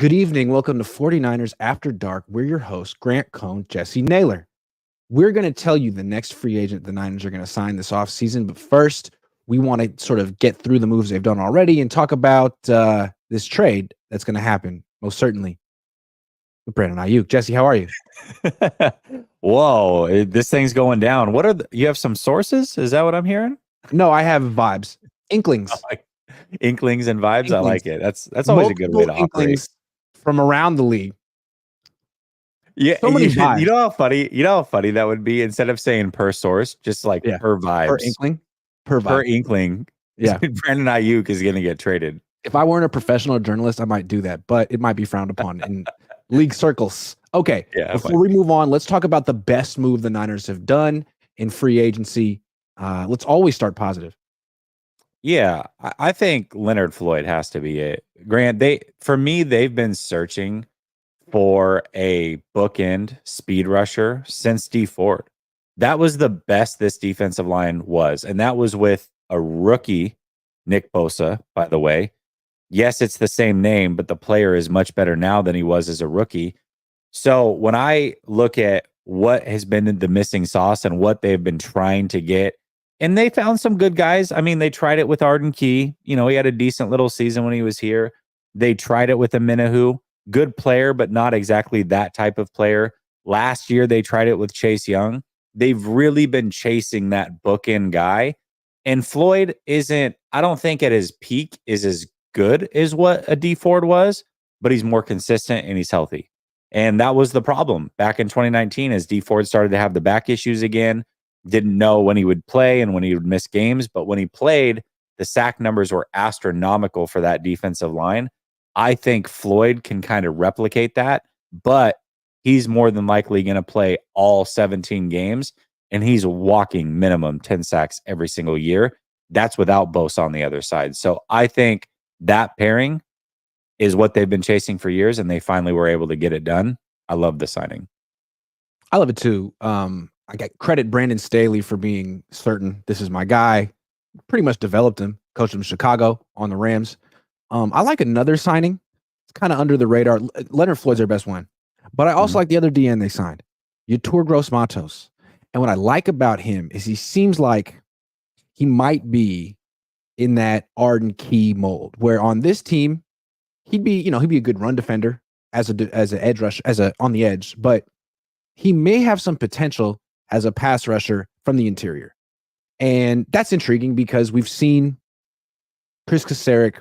Good evening. Welcome to 49ers After Dark. We're your hosts, Grant, Cohn, Jessie Naylor. We're going to tell you the next free agent the Niners are going to sign this offseason. But first, we want to sort of get through the moves they've done already and talk about this trade that's going to happen, most certainly, with Brandon Aiyuk. Jessie, how are you? Whoa, this thing's going down. You have some sources? Is that what I'm hearing? No, I have vibes. Inklings. Inklings and vibes. Inklings. I like it. That's always a good way to operate. From around the league. Yeah, so many vibes. You know how funny that would be? Instead of saying per source, just like per vibes. Per inkling. Per inkling. Yeah. Brandon Aiyuk is going to get traded. If I weren't a professional journalist, I might do that, but it might be frowned upon in league circles. Okay. Yeah, before we move on, let's talk about the best move the Niners have done in free agency. Let's always start positive. Yeah, I think Leonard Floyd has to be it. Grant, they've been searching for a bookend speed rusher since D Ford. That was the best this defensive line was, and that was with a rookie, Nick Bosa, by the way. Yes, it's the same name, but the player is much better now than he was as a rookie. So when I look at what has been the missing sauce and what they've been trying to get, and they found some good guys. I mean, they tried it with Arden Key. You know, he had a decent little season when he was here. They tried it with Amenahu. Good player, but not exactly that type of player. Last year, they tried it with Chase Young. They've really been chasing that bookend guy. And Floyd isn't, I don't think at his peak is as good as what a D Ford was, but he's more consistent and he's healthy. And that was the problem back in 2019 as D Ford started to have the back issues again. Didn't know when he would play and when he would miss games. But when he played, the sack numbers were astronomical for that defensive line. I think Floyd can kind of replicate that, but he's more than likely going to play all 17 games, and he's walking minimum 10 sacks every single year. That's without Bosa on the other side. So I think that pairing is what they've been chasing for years, and they finally were able to get it done. I love the signing. I love it too. I got credit Brandon Staley for being certain this is my guy. Pretty much developed him, coached him in Chicago on the Rams. I like another signing. It's kind of under the radar. Leonard Floyd's their best one. But I also like the other DN they signed, Yetur Gross-Matos. And what I like about him is he seems like he might be in that Arden Key mold, where on this team, he'd be a good run defender as an edge rush, on the edge, but he may have some potential as a pass rusher from the interior. And that's intriguing because we've seen Chris Kasarik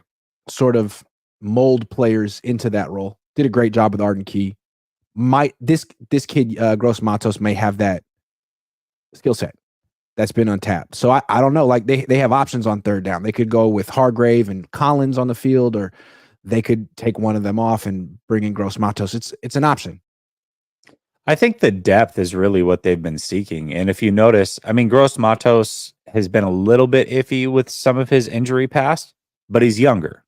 sort of mold players into that role. Did a great job with Arden Key. This kid, Gross-Matos, may have that skill set that's been untapped. So I don't know. Like they have options on third down. They could go with Hargrave and Collins on the field, or they could take one of them off and bring in Gross-Matos. It's an option. I think the depth is really what they've been seeking. And if you notice, I mean, Gross-Matos has been a little bit iffy with some of his injury past, but he's younger.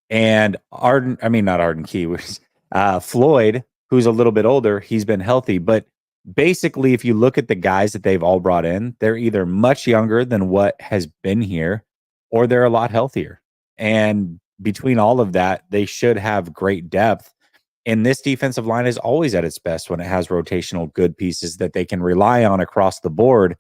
And not Arden Key, Floyd, who's a little bit older, he's been healthy. But basically, if you look at the guys that they've all brought in, they're either much younger than what has been here, or they're a lot healthier. And between all of that, they should have great depth. And this defensive line is always at its best when it has rotational good pieces that they can rely on across the board.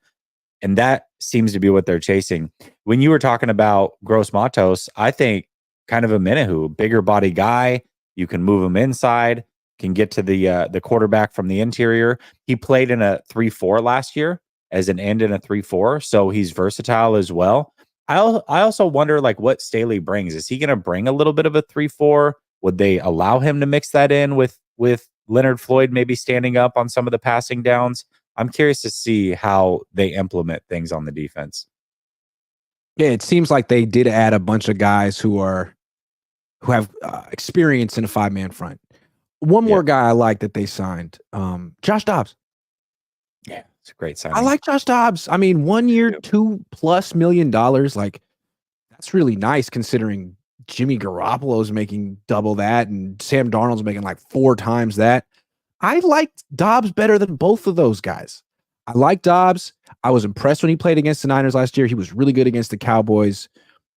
And that seems to be what they're chasing. When you were talking about Gross-Matos, I think kind of a Amenahu, bigger body guy. You can move him inside, can get to the quarterback from the interior. He played in a 3-4 last year as an end in a 3-4, so he's versatile as well. I also wonder like what Staley brings. Is he going to bring a little bit of a 3-4? Would they allow him to mix that in with Leonard Floyd maybe standing up on some of the passing downs? I'm curious to see how they implement things on the defense. Yeah, it seems like they did add a bunch of guys who have experience in a 5-man front. One more guy I like that they signed, Josh Dobbs. Yeah, it's a great signing. I like Josh Dobbs. I mean, 1 year, $2+ million. Like, that's really nice considering Jimmy Garoppolo's making double that and Sam Darnold's making like 4 times that. I liked Dobbs better than both of those guys. I like Dobbs. I was impressed when he played against the Niners last year. He was really good against the Cowboys.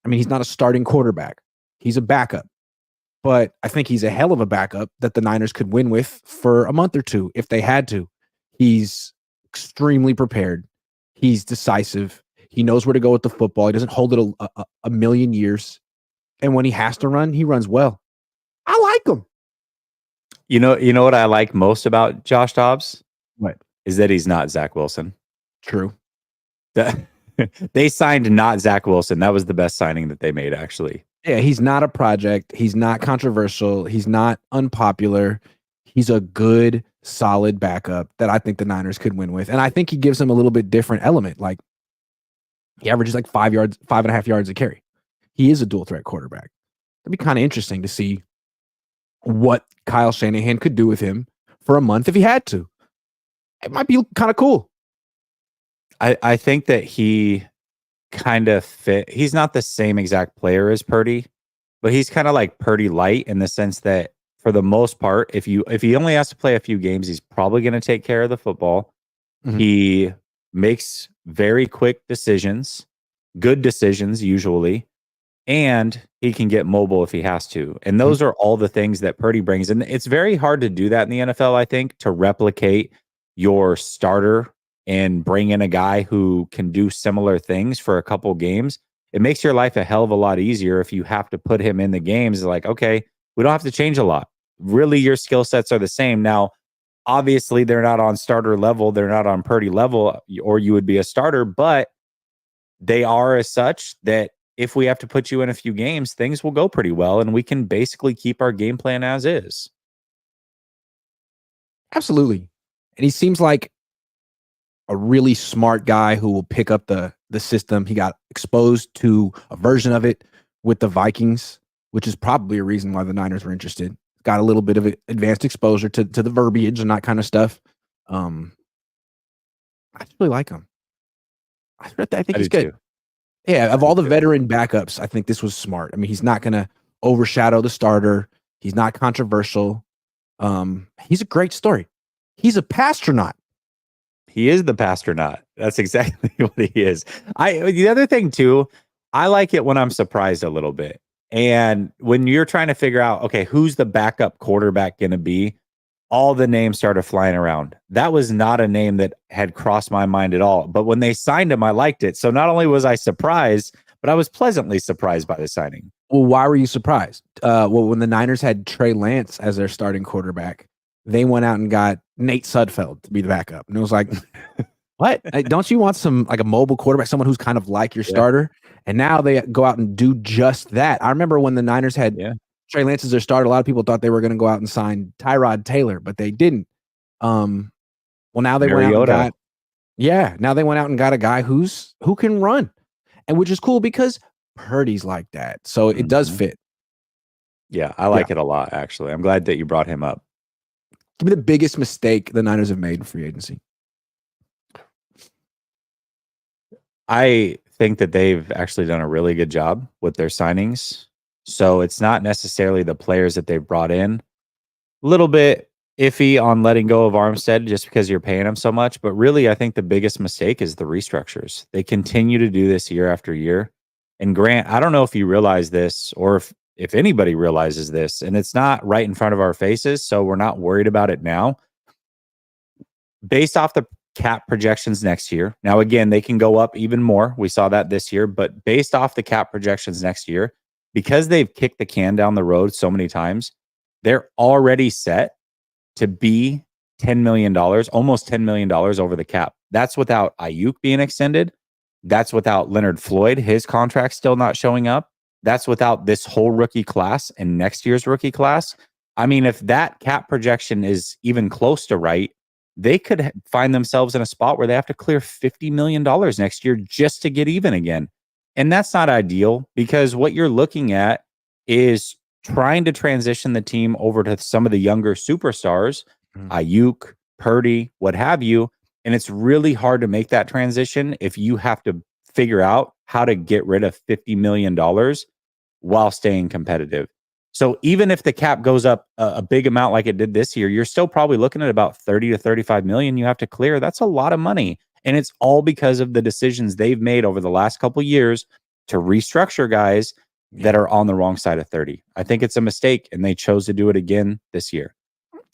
I mean, he's not a starting quarterback. He's a backup. but I think he's a hell of a backup that the Niners could win with for a month or two if they had to. He's extremely prepared. He's decisive. He knows where to go with the football. He doesn't hold it a million years. And when he has to run, he runs well. I like him. You know what I like most about Josh Dobbs? What? Is that he's not Zach Wilson. True. They signed not Zach Wilson. That was the best signing that they made, actually. Yeah, he's not a project. He's not controversial. He's not unpopular. He's a good, solid backup that I think the Niners could win with. And I think he gives them a little bit different element. Like he averages like 5.5 yards a carry. He is a dual threat quarterback. It'd be kind of interesting to see what Kyle Shanahan could do with him for a month if he had to. It might be kind of cool. I think that he kind of fit. He's not the same exact player as Purdy, but he's kind of like Purdy light in the sense that for the most part, if he only has to play a few games, he's probably going to take care of the football. Mm-hmm. He makes very quick decisions, good decisions usually, and he can get mobile if he has to. And those are all the things that Purdy brings. And it's very hard to do that in the NFL, I think, to replicate your starter and bring in a guy who can do similar things for a couple games. It makes your life a hell of a lot easier if you have to put him in the games. Like, okay, we don't have to change a lot. Really, your skill sets are the same. Now, obviously, they're not on starter level. They're not on Purdy level, or you would be a starter, but they are as such that if we have to put you in a few games, things will go pretty well, and we can basically keep our game plan as is. Absolutely. And he seems like a really smart guy who will pick up the system. He got exposed to a version of it with the Vikings, which is probably a reason why the Niners were interested. Got a little bit of advanced exposure to the verbiage and that kind of stuff. I really like him. I think he's good. Too. Yeah, of all the veteran backups, I think this was smart. I mean, he's not going to overshadow the starter. He's not controversial. He's a great story. He's a pastronaut. He is the pastronaut. That's exactly what he is. The other thing too, I like it when I'm surprised a little bit. And when you're trying to figure out, okay, who's the backup quarterback going to be? All the names started flying around. That was not a name that had crossed my mind at all. But when they signed him, I liked it. So not only was I surprised, but I was pleasantly surprised by the signing. Well, why were you surprised? When the Niners had Trey Lance as their starting quarterback, they went out and got Nate Sudfeld to be the backup. And it was like, what? Don't you want some like a mobile quarterback, someone who's kind of like your starter? And now they go out and do just that. I remember when the Niners had Trey Lance as their starter, a lot of people thought they were going to go out and sign Tyrod Taylor, but they didn't. Well, now they went out and got a guy who can run, and which is cool because Purdy's like that. So it does fit. Yeah, I like it a lot, actually. I'm glad that you brought him up. Give me the biggest mistake the Niners have made in free agency. I think that they've actually done a really good job with their signings. So it's not necessarily the players that they've brought in. A little bit iffy on letting go of Armstead just because you're paying him so much. But really, I think the biggest mistake is the restructures. They continue to do this year after year. And Grant, I don't know if you realize this or if anybody realizes this, and it's not right in front of our faces, so we're not worried about it now. Based off the cap projections next year, now again, they can go up even more. We saw that this year, but based off the cap projections next year, because they've kicked the can down the road so many times, they're already set to be $10 million, almost $10 million over the cap. That's without Aiyuk being extended. That's without Leonard Floyd, his contract still not showing up. That's without this whole rookie class and next year's rookie class. I mean, if that cap projection is even close to right, they could find themselves in a spot where they have to clear $50 million next year just to get even again. And that's not ideal because what you're looking at is trying to transition the team over to some of the younger superstars, Aiyuk, Purdy, what have you. And it's really hard to make that transition if you have to figure out how to get rid of $50 million while staying competitive. So even if the cap goes up a big amount like it did this year, you're still probably looking at about 30 to 35 million you have to clear. That's a lot of money. And it's all because of the decisions they've made over the last couple of years to restructure guys that are on the wrong side of 30. I think it's a mistake, and they chose to do it again this year.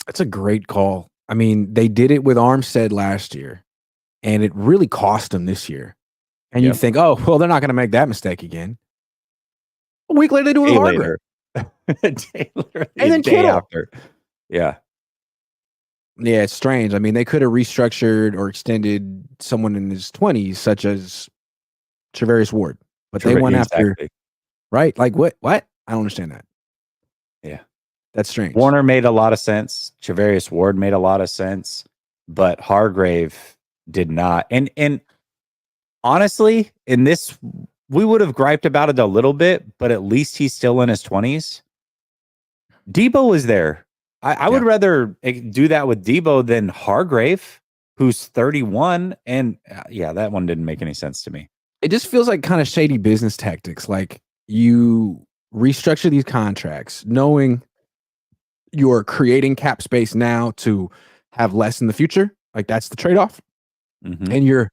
That's a great call. I mean, they did it with Armstead last year, and it really cost them this year. And you think, oh, well, they're not going to make that mistake again. A week later, they do it with Hargrave. Taylor, and then Kittle. After. Yeah. Yeah, it's strange. I mean, they could have restructured or extended someone in his 20s, such as Charvarius Ward. But they went after, right? Like, what? I don't understand that. Yeah. That's strange. Warner made a lot of sense. Charvarius Ward made a lot of sense. But Hargrave did not. And honestly, in this, we would have griped about it a little bit, but at least he's still in his 20s. Deebo was there. I would rather do that with Deebo than Hargrave, who's 31. And that one didn't make any sense to me. It just feels like kind of shady business tactics. Like, you restructure these contracts knowing you're creating cap space now to have less in the future. Like, that's the trade-off. Mm-hmm. And you're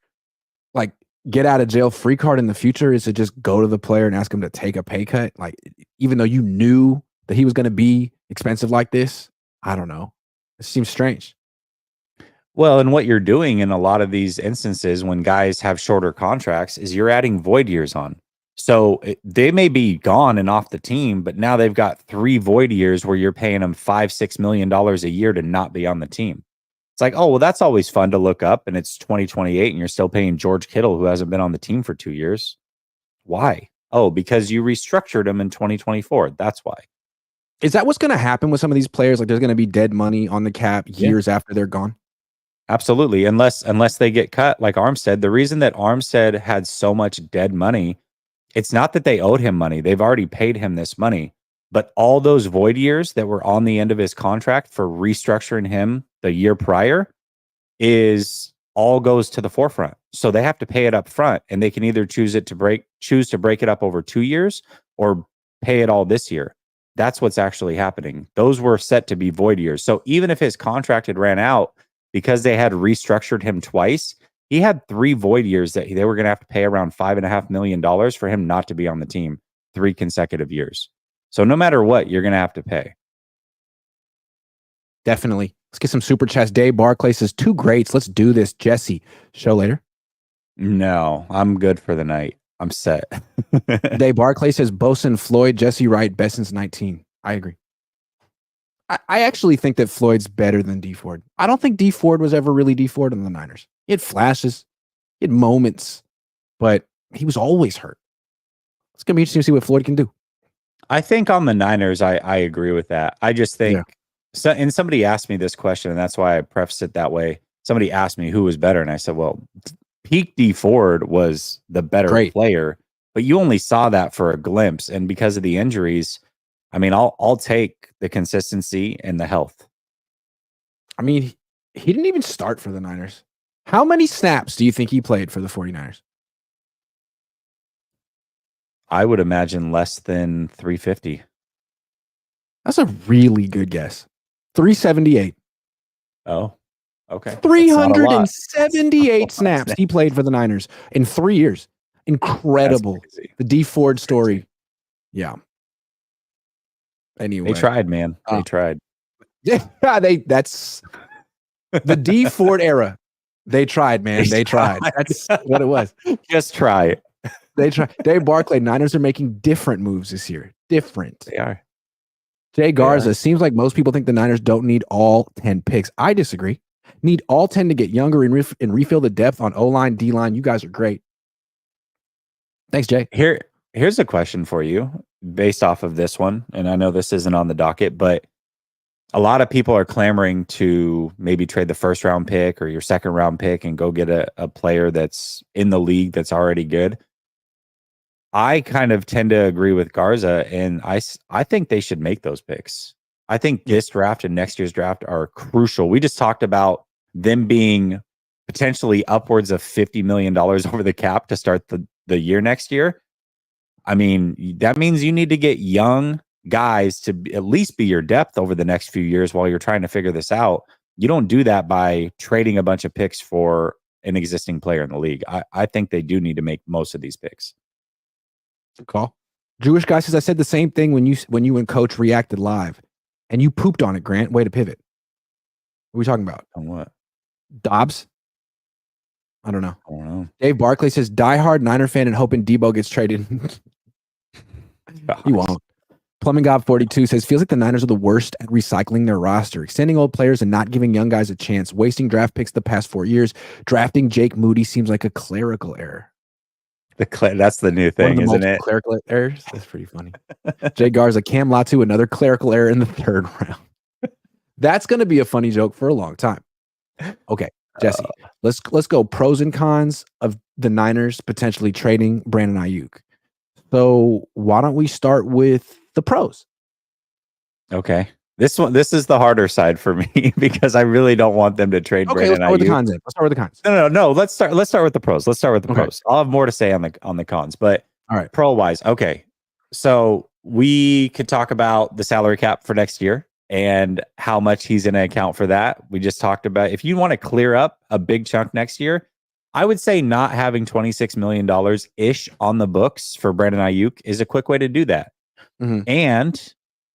like, get out of jail free card in the future is to just go to the player and ask him to take a pay cut. Like, even though you knew that he was going to be expensive like this, I don't know. It seems strange. Well, and what you're doing in a lot of these instances when guys have shorter contracts is you're adding void years on. So they may be gone and off the team, but now they've got 3 void years where you're paying them $5-6 million a year to not be on the team. It's like, oh, well, that's always fun to look up, and it's 2028 and you're still paying George Kittle, who hasn't been on the team for 2 years. Why? Oh, because you restructured him in 2024. That's why. Is that what's going to happen with some of these players? Like, there's going to be dead money on the cap years after they're gone? Absolutely. Unless they get cut like Armstead. The reason that Armstead had so much dead money, it's not that they owed him money. They've already paid him this money. But all those void years that were on the end of his contract for restructuring him the year prior is all goes to the forefront. So they have to pay it up front, and they can either choose to break it up over 2 years or pay it all this year. That's what's actually happening. Those were set to be void years. So even if his contract had ran out, because they had restructured him twice, he had 3 void years that they were going to have to pay around $5.5 million for him not to be on the team 3 consecutive years. So no matter what, you're going to have to pay. Definitely. Let's get some super chats. Dave Barclay says, 2 greats. Let's do this. Jesse, show later. No, I'm good for the night. I'm set. Dave Barclay says, Bosa, Floyd, Jesse Wright, best since 19. I agree. I actually think that Floyd's better than D Ford. I don't think D Ford was ever really D Ford in the Niners. He had flashes, he had moments, but he was always hurt. It's going to be interesting to see what Floyd can do. I think on the Niners, I agree with that. I just think, and somebody asked me this question, and that's why I prefaced it that way. Somebody asked me who was better, and I said, well, peak D Ford was the better player, but you only saw that for a glimpse. And because of the injuries, I mean, I'll take the consistency and the health. I mean, he didn't even start for the Niners. How many snaps do you think he played for the 49ers? I would imagine less than 350. That's a really good guess. 378. Oh, okay. 378 snaps he played for the Niners in 3 years. Incredible. The D Ford story. Yeah. Anyway, they tried, man. They tried. Yeah, that's the D Ford era. They tried, man. They tried. That's what it was. Just try it. They tried. Dave Barclay, Niners are making different moves this year. Different. They are. Jay Garza, seems like most people think the Niners don't need all 10 picks. I disagree. Need all 10 to get younger and refill the depth on O-line, D-line. You guys are great. Thanks, Jay. Here's a question for you based off of this one. And I know this isn't on the docket, but a lot of people are clamoring to maybe trade the first round pick or your second round pick and go get a player that's in the league that's already good. I kind of tend to agree with Garza, and I think they should make those picks. I think this draft and next year's draft are crucial. We just talked about them being potentially upwards of $50 million over the cap to start the year next year. I mean, that means you need to get young guys to at least be your depth over the next few years while you're trying to figure this out. You don't do that by trading a bunch of picks for an existing player in the league. I think they do need to make most of these picks. Good call. Jewish guy says, I said the same thing when you and Coach reacted live, and you pooped on it, Grant. Way to pivot. What are we talking about? On what? Dobbs? I don't know. I don't know. Dave Barkley says, diehard Niner fan and hoping Deebo gets traded. He won't. Plumbing God 42 says, feels like the Niners are the worst at recycling their roster, extending old players and not giving young guys a chance, wasting draft picks the past 4 years. Drafting Jake Moody seems like a clerical error. That's the new thing, isn't it? Clerical errors? That's pretty funny. Jay Garza, Cam Latu, another clerical error in the 3rd round. That's going to be a funny joke for a long time. Okay, Jesse, let's go pros and cons of the Niners potentially trading Brandon Aiyuk. So why don't we start with the pros? Okay. This is the harder side for me because I really don't want them to trade Brandon Let's start with the cons. Let's start with the cons. No. Let's start with the pros. Pros. I'll have more to say on the cons, but all right. Pro wise. Okay. So we could talk about the salary cap for next year and how much he's going to account for that. We just talked about if you want to clear up a big chunk next year, I would say not having $26 million ish on the books for Brandon Aiyuk is a quick way to do that. Mm-hmm.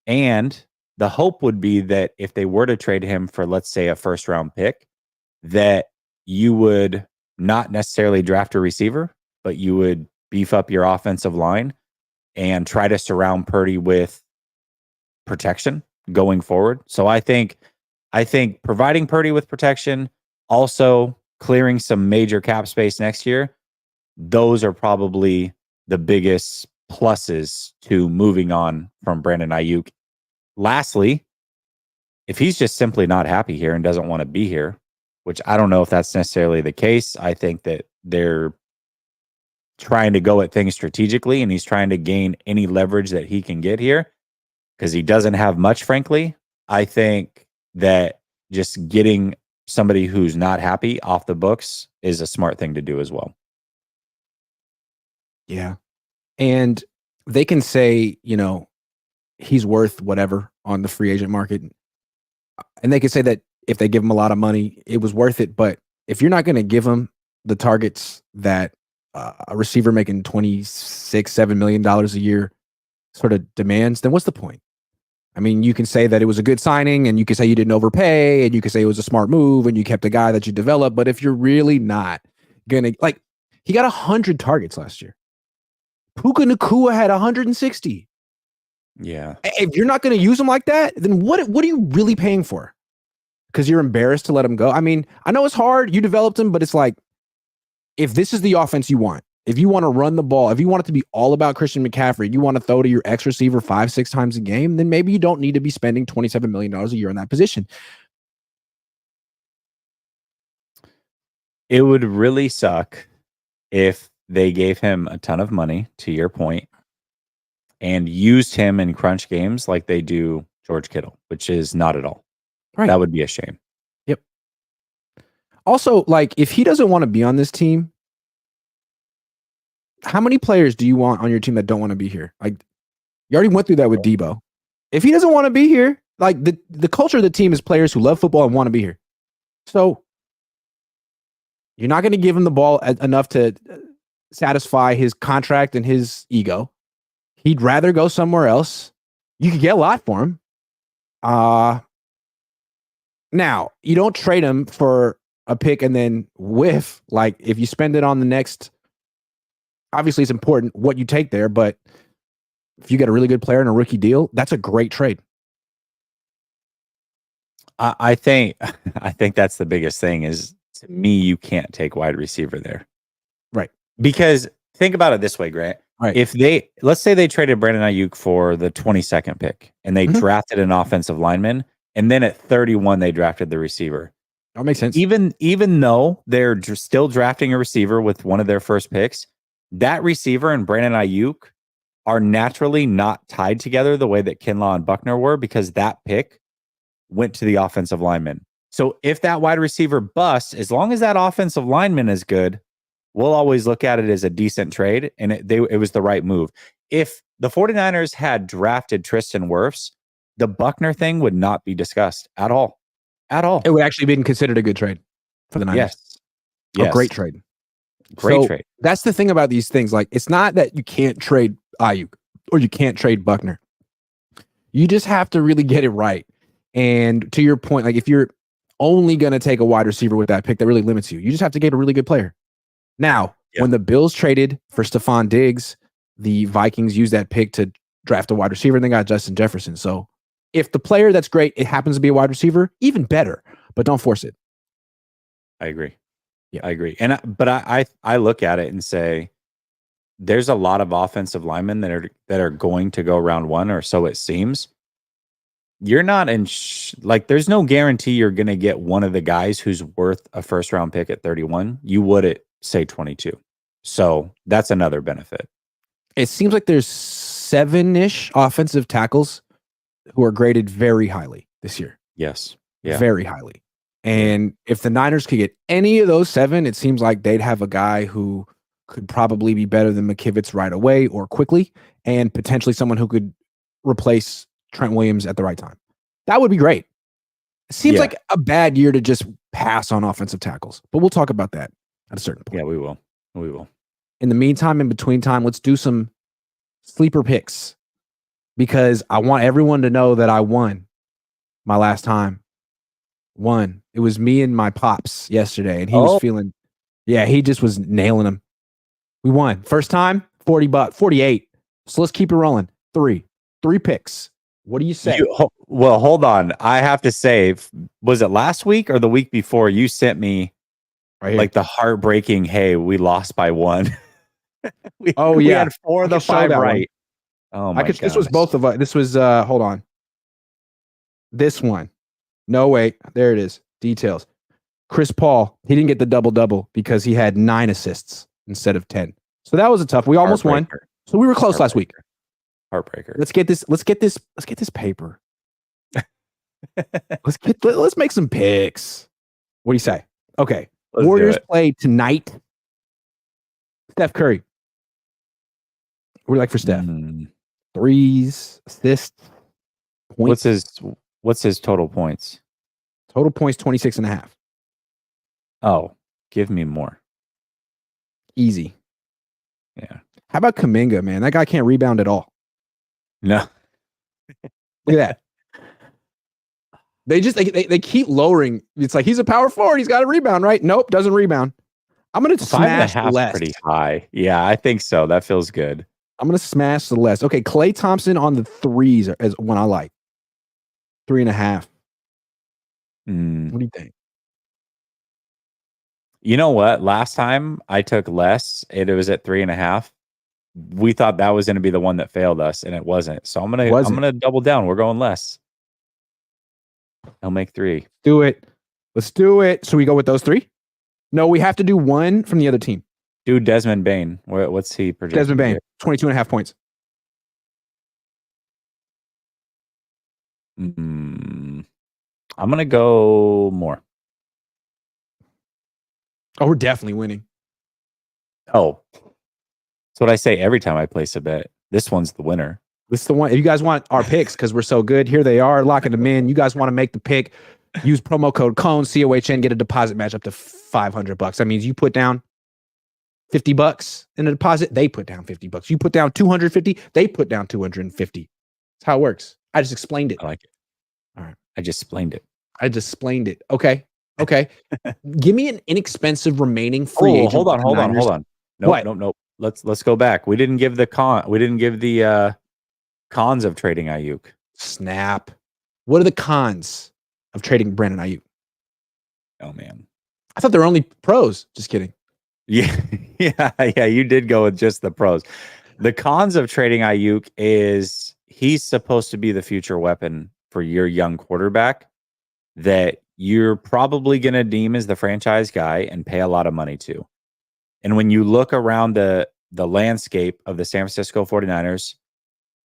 And the hope would be that if they were to trade him for, let's say, a 1st round pick, that you would not necessarily draft a receiver, but you would beef up your offensive line and try to surround Purdy with protection going forward. So I think providing Purdy with protection, also clearing some major cap space next year, those are probably the biggest pluses to moving on from Brandon Aiyuk. Lastly, if he's just simply not happy here and doesn't want to be here, which I don't know if that's necessarily the case. I think that they're trying to go at things strategically and he's trying to gain any leverage that he can get here because he doesn't have much, frankly. I think that just getting somebody who's not happy off the books is a smart thing to do as well. Yeah. And they can say, he's worth whatever on the free agent market. And they can say that if they give him a lot of money, it was worth it. But if you're not going to give him the targets that a receiver making $7 million a year sort of demands, then what's the point? I mean, you can say that it was a good signing and you can say you didn't overpay and you can say it was a smart move and you kept a guy that you developed. But if you're really not going to, he got 100 targets last year. Puka Nacua had 160. Yeah. If you're not going to use him like that, then what are you really paying for? Because you're embarrassed to let him go. I mean, I know it's hard. You developed him, but it's like, if this is the offense you want, if you want to run the ball, if you want it to be all about Christian McCaffrey, you want to throw to your X receiver 5-6 times a game, then maybe you don't need to be spending $27 million a year in that position. It would really suck if they gave him a ton of money, to your point, and used him in crunch games like they do George Kittle, which is not at all. Right. That would be a shame. Yep. Also, if he doesn't want to be on this team, how many players do you want on your team that don't want to be here? You already went through that with Deebo. If he doesn't want to be here, the culture of the team is players who love football and want to be here. So you're not going to give him the ball enough to satisfy his contract and his ego. He'd rather go somewhere else. You could get a lot for him. Now, you don't trade him for a pick and then whiff. If you spend it on the next, obviously it's important what you take there, but if you get a really good player in a rookie deal, that's a great trade. I think that's the biggest thing is, to me, you can't take wide receiver there. Right. Because think about it this way, Grant. Right. Let's say they traded Brandon Aiyuk for the 22nd pick and they drafted an offensive lineman, and then at 31 they drafted the receiver. That makes sense. Even though they're still drafting a receiver with one of their first picks, that receiver and Brandon Aiyuk are naturally not tied together the way that Kinlaw and Buckner were, because that pick went to the offensive lineman. So if that wide receiver busts, as long as that offensive lineman is good, we'll always look at it as a decent trade, and it was the right move. If the 49ers had drafted Tristan Wirfs, the Buckner thing would not be discussed at all. At all. It would actually be considered a good trade for the Niners. Yes. A great trade. Great trade. That's the thing about these things. It's not that you can't trade Aiyuk. or you can't trade Buckner. You just have to really get it right. And to your point, like if you're only going to take a wide receiver with that pick, that really limits you. You just have to get a really good player. Now, when the Bills traded for Stephon Diggs, the Vikings used that pick to draft a wide receiver and they got Justin Jefferson. So if the player that's great, it happens to be a wide receiver, even better, but don't force it. I agree. Yeah, I agree. But I look at it and say, there's a lot of offensive linemen that are going to go round one, or so it seems. You're not in there's no guarantee you're going to get one of the guys who's worth a first round pick at 31. You would at say 22. So that's another benefit. It seems like there's 7-ish offensive tackles who are graded very highly this year. Yes. Yeah. Very highly. And if the Niners could get any of those 7, it seems like they'd have a guy who could probably be better than McKivitz right away or quickly, and potentially someone who could replace Trent Williams at the right time. That would be great. It seems like a bad year to just pass on offensive tackles, but we'll talk about that at a certain point. Yeah, we will. We will. In the meantime, in between time, let's do some sleeper picks because I want everyone to know that I won my last time. It was me and my pops yesterday, and he was feeling, he just was nailing them. We won. First time, $40, 48. So let's keep it rolling. Three picks. What do you say? Well, hold on. I have to say, was it last week or the week before you sent me like the heartbreaking, hey, we lost by 1. we had 4 of the 5 right. Oh my gosh. This was both of us. This was hold on. This one. No, wait. There it is. Details. Chris Paul, he didn't get the double-double because he had 9 assists instead of 10. So that was a tough. We almost won. So we were close last week. Heartbreaker. Let's get this paper. let's make some picks. What do you say? Okay. Warriors play tonight. Steph Curry. What do you like for Steph? Threes, assists, points. What's his total points? Total points 26.5. Oh, give me more. Easy. Yeah. How about Kuminga, man? That guy can't rebound at all. No. Look at that. They just they keep lowering. It's like he's a power forward. He's got to rebound, right? Nope, doesn't rebound. I'm gonna smash the less. Pretty high. Yeah, I think so. That feels good. I'm gonna smash the less. Okay, Klay Thompson on the threes is one I like. 3.5. What do you think? You know what? Last time I took less, it was at 3.5. We thought that was going to be the one that failed us, and it wasn't. So I'm gonna double down. We're going less. I'll make 3. Do it. Let's do it. So we go with those 3? No, we have to do one from the other team. Do Desmond Bane. What's he projected? Desmond Bane, 22.5 points. I'm gonna go more. Oh, we're definitely winning. Oh, that's what I say every time I place a bet. This one's the winner. This is the one. If you guys want our picks, because we're so good, here they are, locking them in. You guys want to make the pick, use promo code Cohn, COHN, get a deposit match up to $500. That means you put down $50 in a deposit, they put down $50. You put down $250, they put down $250. That's how it works. I just explained it. I like it. All right. I just explained it. Okay. Give me an inexpensive remaining free agent. Hold on. Nope. Let's go back. We didn't give the cons of trading Aiyuk. Snap. What are the cons of trading Brandon Aiyuk? Oh man. I thought there were only pros. Just kidding. Yeah. You did go with just the pros. The cons of trading Aiyuk is he's supposed to be the future weapon for your young quarterback that you're probably going to deem as the franchise guy and pay a lot of money to. And when you look around the landscape of the San Francisco 49ers,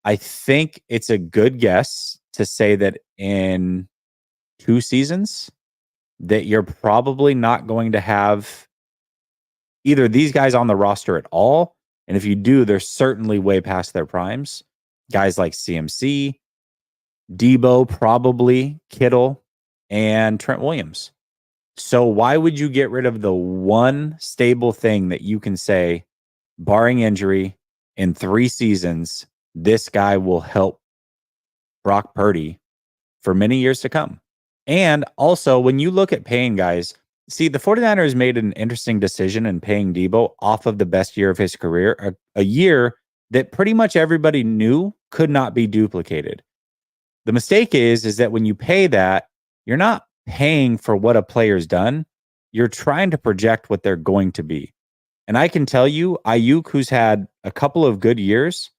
I think it's a good guess to say that in 2 seasons that you're probably not going to have either these guys on the roster at all. And if you do, they're certainly way past their primes. Guys like CMC, Deebo, probably Kittle, and Trent Williams. So why would you get rid of the one stable thing that you can say, barring injury, in 3 seasons, this guy will help Brock Purdy for many years to come. And also, when you look at paying guys, see, the 49ers made an interesting decision in paying Deebo off of the best year of his career, a year that pretty much everybody knew could not be duplicated. The mistake is that when you pay that, you're not paying for what a player's done. You're trying to project what they're going to be. And I can tell you, Aiyuk, who's had a couple of good years,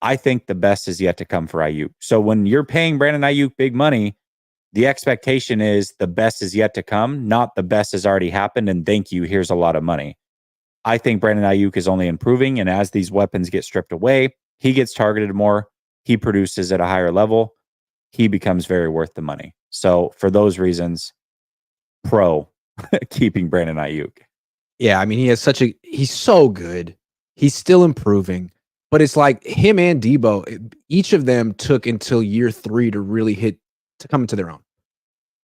I think the best is yet to come for Aiyuk. So when you're paying Brandon Aiyuk big money, the expectation is the best is yet to come, not the best has already happened, and thank you, here's a lot of money. I think Brandon Aiyuk is only improving, and as these weapons get stripped away, he gets targeted more, he produces at a higher level, he becomes very worth the money. So for those reasons, pro keeping Brandon Aiyuk. Yeah, I mean, he's so good. He's still improving, but it's like him and Deebo, each of them took until year 3 to really come into their own.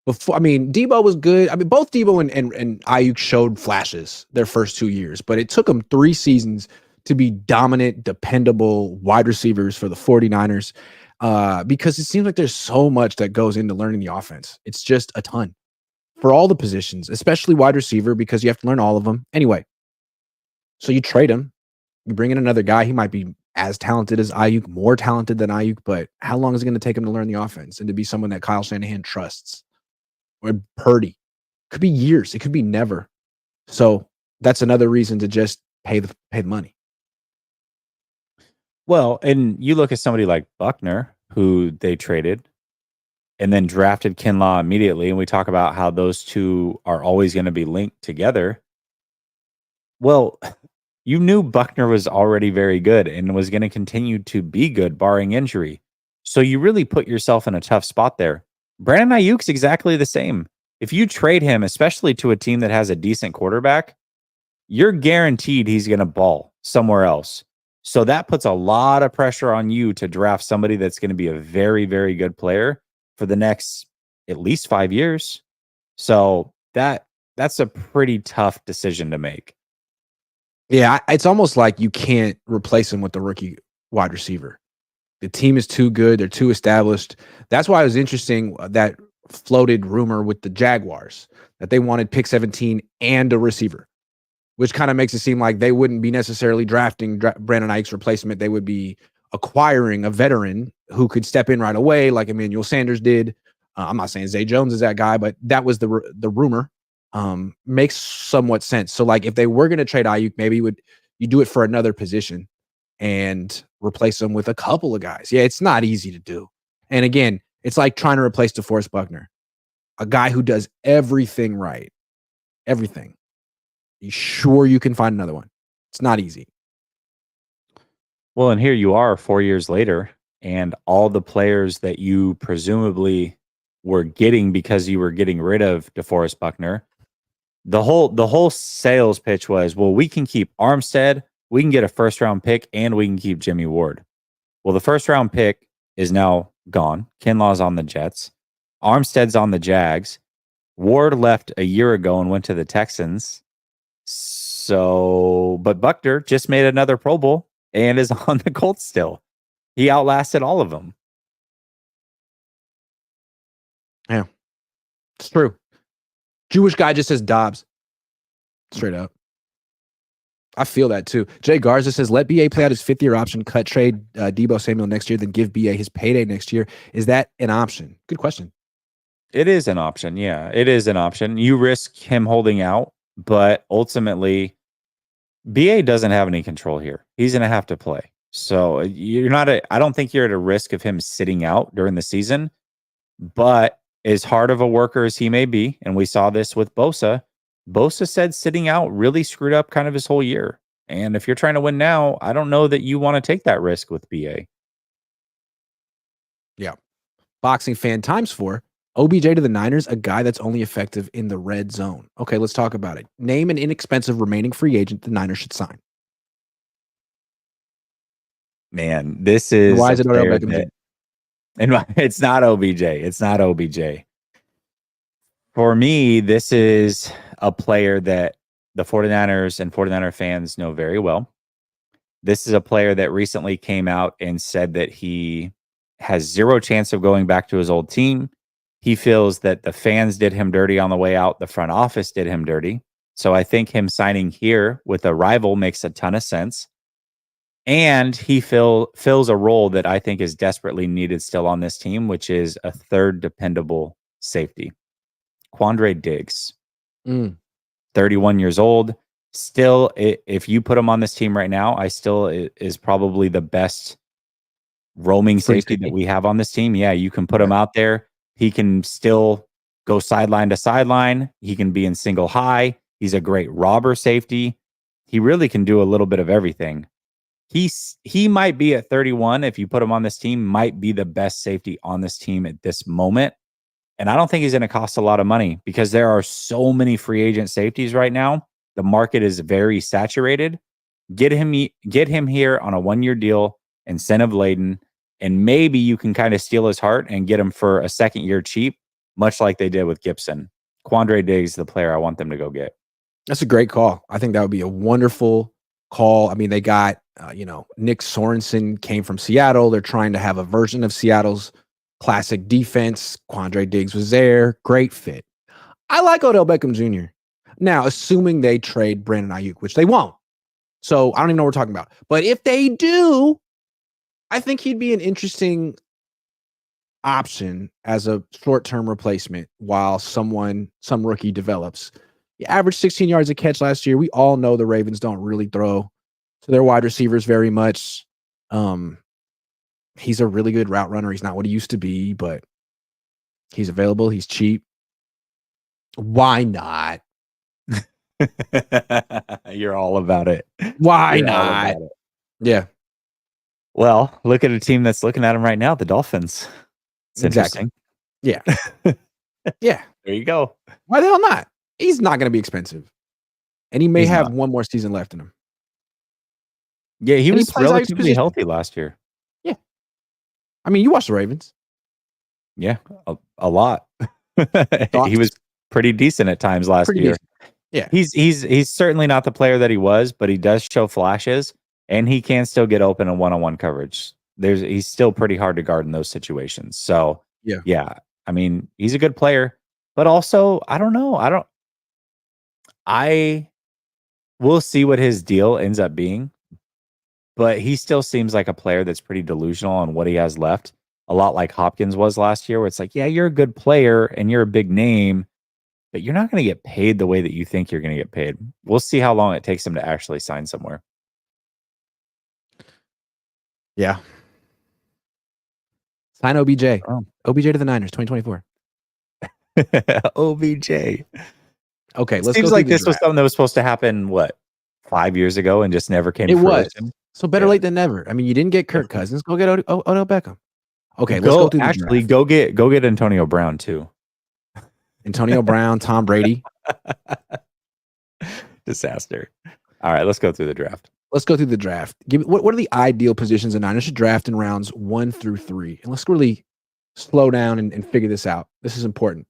Before, I mean, Deebo was good. I mean, both Deebo and Aiyuk showed flashes their first 2 years, but it took them 3 seasons to be dominant, dependable wide receivers for the 49ers, because it seems like there's so much that goes into learning the offense. It's just a ton for all the positions, especially wide receiver, because you have to learn all of them. Anyway, so you trade him, you bring in another guy. He might be as talented as Aiyuk, more talented than Aiyuk, but how long is it going to take him to learn the offense and to be someone that Kyle Shanahan trusts? Or Purdy? Could be years. It could be never. So that's another reason to just pay the money. Well, and you look at somebody like Buckner, who they traded and then drafted Kinlaw immediately, and we talk about how those two are always going to be linked together. Well, you knew Buckner was already very good and was going to continue to be good, barring injury. So you really put yourself in a tough spot there. Brandon Aiyuk's exactly the same. If you trade him, especially to a team that has a decent quarterback, you're guaranteed he's going to ball somewhere else. So that puts a lot of pressure on you to draft somebody that's going to be a very, very good player for the next at least 5 years. So that's a pretty tough decision to make. Yeah, it's almost like you can't replace him with the rookie wide receiver. The team is too good. They're too established. That's why it was interesting that floated rumor with the Jaguars that they wanted pick 17 and a receiver, which kind of makes it seem like they wouldn't be necessarily drafting Brandon Aiyuk's replacement. They would be acquiring a veteran who could step in right away, like Emmanuel Sanders did. I'm not saying Zay Jones is that guy, but that was the rumor. Makes somewhat sense. So, like, if they were going to trade Aiyuk, maybe you do it for another position and replace them with a couple of guys. Yeah, it's not easy to do. And again, it's like trying to replace DeForest Buckner, a guy who does everything right. Everything. You sure you can find another one? It's not easy. Well, and here you are 4 years later, and all the players that you presumably were getting because you were getting rid of DeForest Buckner, the whole sales pitch was, well, we can keep Armstead, we can get a first round pick, and we can keep Jimmy Ward. Well, the first round pick is now gone. Kinlaw's on the Jets. Armstead's on the Jags. Ward left a year ago and went to the Texans. So, but Buckner just made another Pro Bowl and is on the Colts still. He outlasted all of them. Yeah, it's true. Jewish guy just says Dobbs. Straight up. I feel that too. Jay Garza says, let BA play out his 5th-year option, cut trade Deebo Samuel next year, then give BA his payday next year. Is that an option? Good question. It is an option. Yeah, it is an option. You risk him holding out, but ultimately, BA doesn't have any control here. He's going to have to play. So I don't think you're at a risk of him sitting out during the season, but as hard of a worker as he may be, and we saw this with Bosa said sitting out really screwed up kind of his whole year. And if you're trying to win now, I don't know that you want to take that risk with BA. Yeah. Boxing fan ×4. OBJ to the Niners, a guy that's only effective in the red zone. Okay, let's talk about it. Name an inexpensive remaining free agent the Niners should sign. Man, this is why is it Odell Beckham Jr.? And it's not OBJ. It's not OBJ. For me, this is a player that the 49ers and 49er fans know very well. This is a player that recently came out and said that he has zero chance of going back to his old team. He feels that the fans did him dirty on the way out. The front office did him dirty. So I think him signing here with a rival makes a ton of sense. And he fills a role that I think is desperately needed still on this team, which is a third dependable safety. Quandre Diggs, 31 years old. Still, if you put him on this team right now, is probably the best roaming safety that we have on this team. Yeah, you can put him out there. He can still go sideline to sideline. He can be in single high. He's a great robber safety. He really can do a little bit of everything. He might be at 31, if you put him on this team, might be the best safety on this team at this moment. And I don't think he's going to cost a lot of money because there are so many free agent safeties right now. The market is very saturated. Get him here on a 1-year deal, incentive laden, and maybe you can kind of steal his heart and get him for a 2nd year cheap, much like they did with Gibson. Quandre Diggs is the player I want them to go get. That's a great call. I think that would be a wonderful call. I mean, they got, Nick Sorensen came from Seattle. They're trying to have a version of Seattle's classic defense. Quandre Diggs was there. Great fit. I like Odell Beckham Jr. Now, assuming they trade Brandon Aiyuk, which they won't. So I don't even know what we're talking about. But if they do, I think he'd be an interesting option as a short-term replacement while some rookie develops. He averaged 16 yards a catch last year. We all know the Ravens don't really throw to their wide receivers very much. He's a really good route runner. He's not what he used to be, but he's available. He's cheap. Why not? You're all about it. Why not? Yeah. Well, look at a team that's looking at him right now, the Dolphins. It's exactly. Interesting. Yeah. Yeah. There you go. Why the hell not? He's not going to be expensive. And he may have one more season left in him. Yeah, he was relatively healthy last year. Yeah. I mean, you watched the Ravens. Yeah, a lot. He was pretty decent at times last year. Yeah. He's certainly not the player that he was, but he does show flashes, and he can still get open in one-on-one coverage. He's still pretty hard to guard in those situations. So, yeah. I mean, he's a good player, but also, I don't know. We'll see what his deal ends up being, but he still seems like a player that's pretty delusional on what he has left. A lot like Hopkins was last year, where it's like, yeah, you're a good player and you're a big name, but you're not going to get paid the way that you think you're going to get paid. We'll see how long it takes him to actually sign somewhere. Yeah. Sign OBJ. OBJ to the Niners, 2024. OBJ. Okay, let's seems like this was something that was supposed to happen, 5 years ago and just never came to fruition? So better late than never. I mean, you didn't get Kirk Cousins. Go get Odell Beckham. Okay, let's go through the draft. Go get Antonio Brown too. Antonio Brown, Tom Brady. Disaster. All right, let's go through the draft. Let's go through the draft. What are the ideal positions the Niners should draft in rounds 1 through 3? And let's really slow down and figure this out. This is important.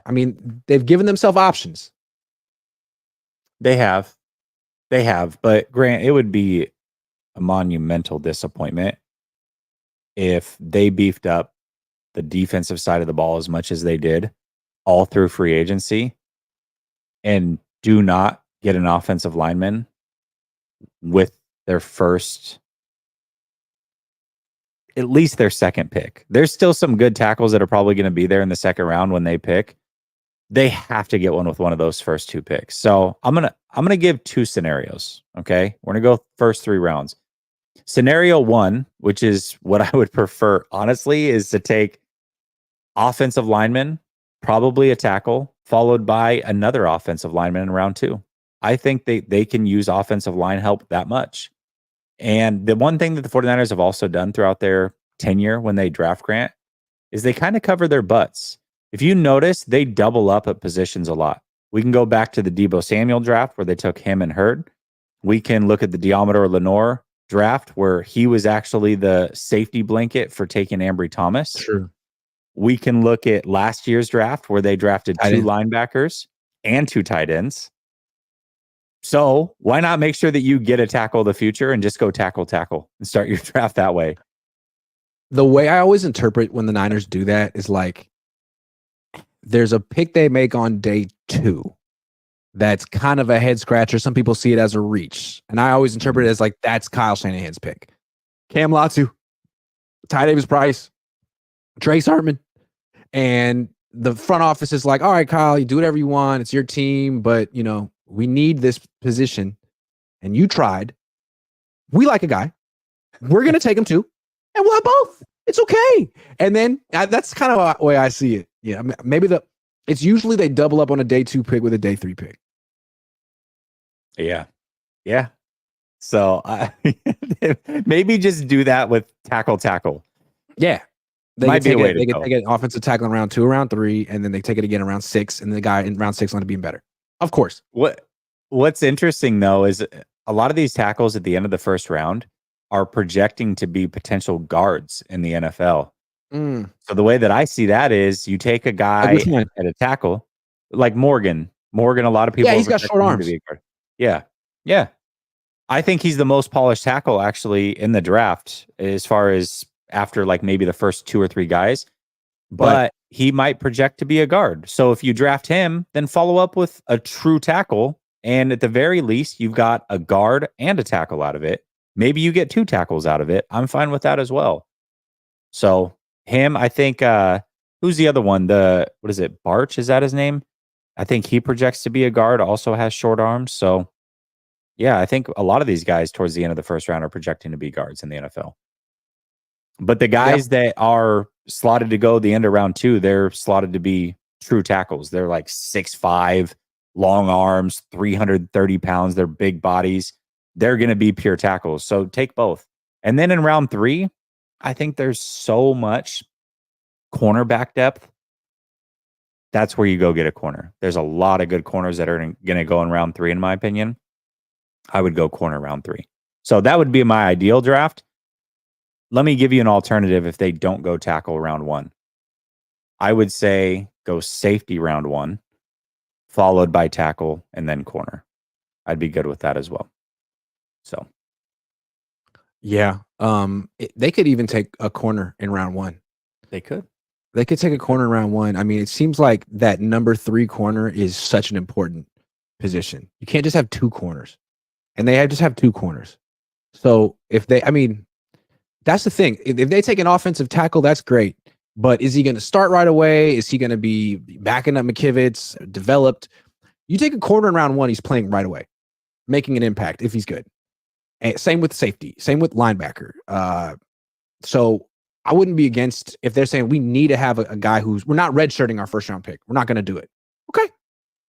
I mean, they've given themselves options. They have. But Grant, it would be a monumental disappointment if they beefed up the defensive side of the ball as much as they did all through free agency and do not get an offensive lineman with their first, at least their second pick. There's still some good tackles that are probably going to be there in the second round when they pick. They have to get one with one of those first 2 picks. So I'm gonna give 2 scenarios. Okay, we're gonna go first 3 rounds. Scenario 1, which is what I would prefer, honestly, is to take offensive lineman, probably a tackle, followed by another offensive lineman in round 2. I think they can use offensive line help that much. And the one thing that the 49ers have also done throughout their tenure when they draft Grant is they kind of cover their butts. If you notice, they double up at positions a lot. We can go back to the Deebo Samuel draft where they took him and Hurd. We can look at the Diamador Lenore draft where he was actually the safety blanket for taking Ambry Thomas. True. We can look at last year's draft where they drafted 2 linebackers and 2 tight ends. So why not make sure that you get a tackle of the future and just go tackle and start your draft that way? The way I always interpret when the Niners do that is like there's a pick they make on day 2 that's kind of a head scratcher. Some people see it as a reach. And I always interpret it as like that's Kyle Shanahan's pick. Cam Latsu, Ty Davis Price, Trace Hartman. And the front office is like, all right, Kyle, you do whatever you want. It's your team, but we need this position. And you tried. We like a guy. We're going to take him too. And we'll have both. It's okay. And then that's kind of the way I see it. Yeah. Maybe it's usually they double up on a day 2 pick with a day 3 pick. Yeah. Yeah. So maybe just do that with tackle. Yeah. They might be a way they to can go. take an offensive tackle in round 2 or round 3, and then they take it again in round 6, and the guy in round 6 on to being better. Of course. What's interesting though is a lot of these tackles at the end of the first round are projecting to be potential guards in the NFL. So the way that I see that is you take a guy at a tackle like Morgan. A lot of people. Yeah, he's got short arms. Yeah. Yeah. I think he's the most polished tackle actually in the draft as far as after like maybe the first 2 or 3 guys, but he might project to be a guard. So if you draft him, then follow up with a true tackle. And at the very least, you've got a guard and a tackle out of it. Maybe you get 2 tackles out of it. I'm fine with that as well. So him, I think, who's the other one? What is it? Barch, is that his name? I think he projects to be a guard, also has short arms. So yeah, I think a lot of these guys towards the end of the first round are projecting to be guards in the NFL. But the guys that are slotted to go the end of round 2, they're slotted to be true tackles. They're like 6'5", long arms, 330 pounds. They're big bodies. They're going to be pure tackles. So take both. And then in round 3, I think there's so much cornerback depth. That's where you go get a corner. There's a lot of good corners that are going to go in round 3, in my opinion. I would go corner round 3. So that would be my ideal draft. Let me give you an alternative if they don't go tackle round 1. I would say go safety round 1, followed by tackle, and then corner. I'd be good with that as well. So, yeah, they could even take a corner in round 1. They could take a corner in round 1. I mean, it seems like that number 3 corner is such an important position. You can't just have 2 corners, and they just have 2 corners. So that's the thing. If they take an offensive tackle, that's great. But is he going to start right away? Is he going to be backing up McKivitz, developed? You take a corner in round 1, he's playing right away, making an impact if he's good. And same with safety, same with linebacker. So I wouldn't be against if they're saying we need to have a guy we're not redshirting our first round pick. We're not going to do it. Okay,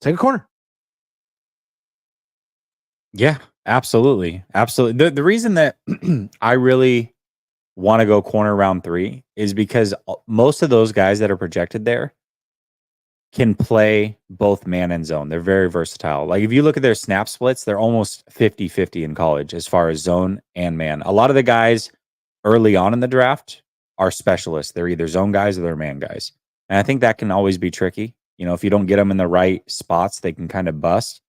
take a corner. Yeah, absolutely. Absolutely. The reason that I really want to go corner round 3 is because most of those guys that are projected there can play both man and zone. They're very versatile. Like if you look at their snap splits, they're almost 50-50 in college as far as zone and man. A lot of the guys early on in the draft are specialists. They're either zone guys or they're man guys. And I think that can always be tricky. If you don't get them in the right spots, they can kind of bust.